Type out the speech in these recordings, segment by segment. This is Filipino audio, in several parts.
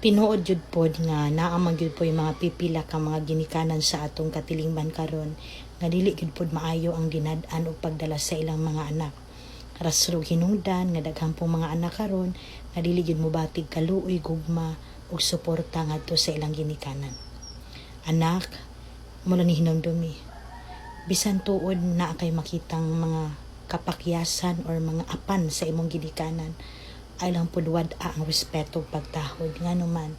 Tinuod jud pod nga naamang jud po yung mga pipila ka mga ginikanan sa atong katilingban karon nga dili jud pod maayo ang dinad-an o pagdala sa ilang mga anak. Rasrog hinungdan nga daghang pong mga anak karon nga dili jud mobatig kaluoy gugma ug suporta ngadto sa ilang ginikanan. Anak, mula ni hinumdumi. Bisan tuod na kay makitang mga kapakyasan or mga apan sa imong ginikanan, ay lang pudwad ang respeto pagtahod nga naman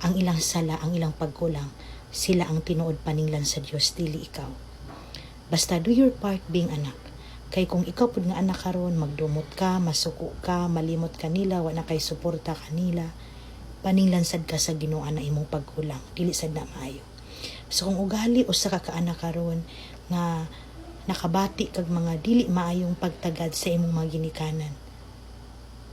ang ilang sala, ang ilang pagkulang, sila ang tinuod paninglan sa Dios, dili ikaw. Basta do your part being anak. Kay kung ikaw pud nga anak karon, magdumot ka, masuko ka, malimot kanila, wa na kay suporta kanila, paninglan sad ka sa Ginoo na imong pagkulang, dili sad na maayo. So kung ugali usa ka kaanak karon nga nakabati kag mga dili maayong pagtagad sa imong mga ginikanan,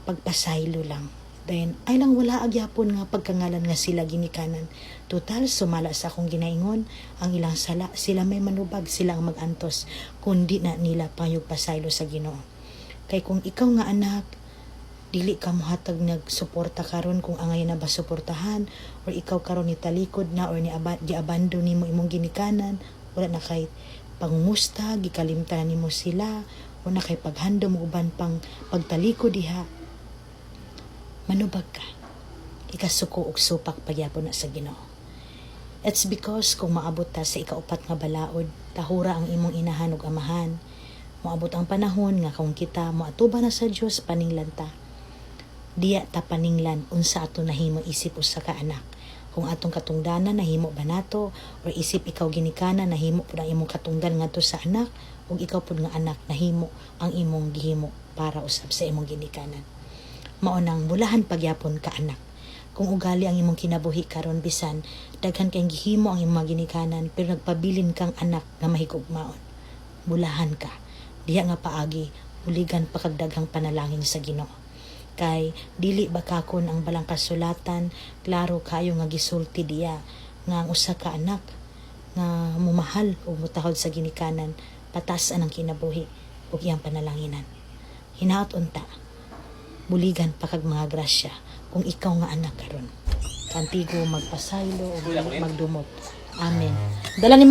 pagpasaylo lang. Then, ay lang wala agyapon nga pagkangalan nga sila ginikanan. Total, sumala sa akong ginaingon, ang ilang sala, sila may manubag, sila ang magantos, kundi na nila payugpasaylo sa Ginoo. Kay kung ikaw nga anak, dili ka mohatag nagsuporta karon kung angay na ba suportahan, or ikaw karon ni talikod na, or di-abandon nimo imong ginikanan, wala na kay pangumusta, gikalimtan nimo sila, wala kay paghandom uban pang pagtalikod diha, manubag ka, ikasuko og supak pagyapon na sa Ginoo. It's because kung maabot ta sa ikaupat nga balaod, tahura ang imong inahan ug amahan, moabot ang panahon nga kung kita moatuba na sa Dios, paninglan ta. Diya ta paninglan unsa ato nahimo isip usa ka anak. Kung atong katungdanan nahimo ba nato, or isip ikaw ginikanan nahimo pud ang imong katungdan ngadto sa anak, ug ikaw pud nga anak nahimo ang imong gihimo para usab sa imong ginikanan. Mao nang bulahan pagyapon ka anak. Kung ugali ang imong kinabuhi karon, bisan daghan kay gihimo ang imong ginikanan, pero nagpabilin kang anak nga mahigugmaon, bulahan ka. Diya nga paagi uligan pa kag daghang panalangin sa Ginoo. Kay dili ba kakon ang balang kasulatan, klaro kayo nga gisulti diya nga ang usa ka anak nga mumahal o mutahod sa ginikanan, patas-an ang kinabuhi ug iyang panalanginan. Hinaot unta, buligan pa kag mga grasya kung ikaw nga anak karon. Kantigo magpasaylo o magdumot. Amen. Dala ni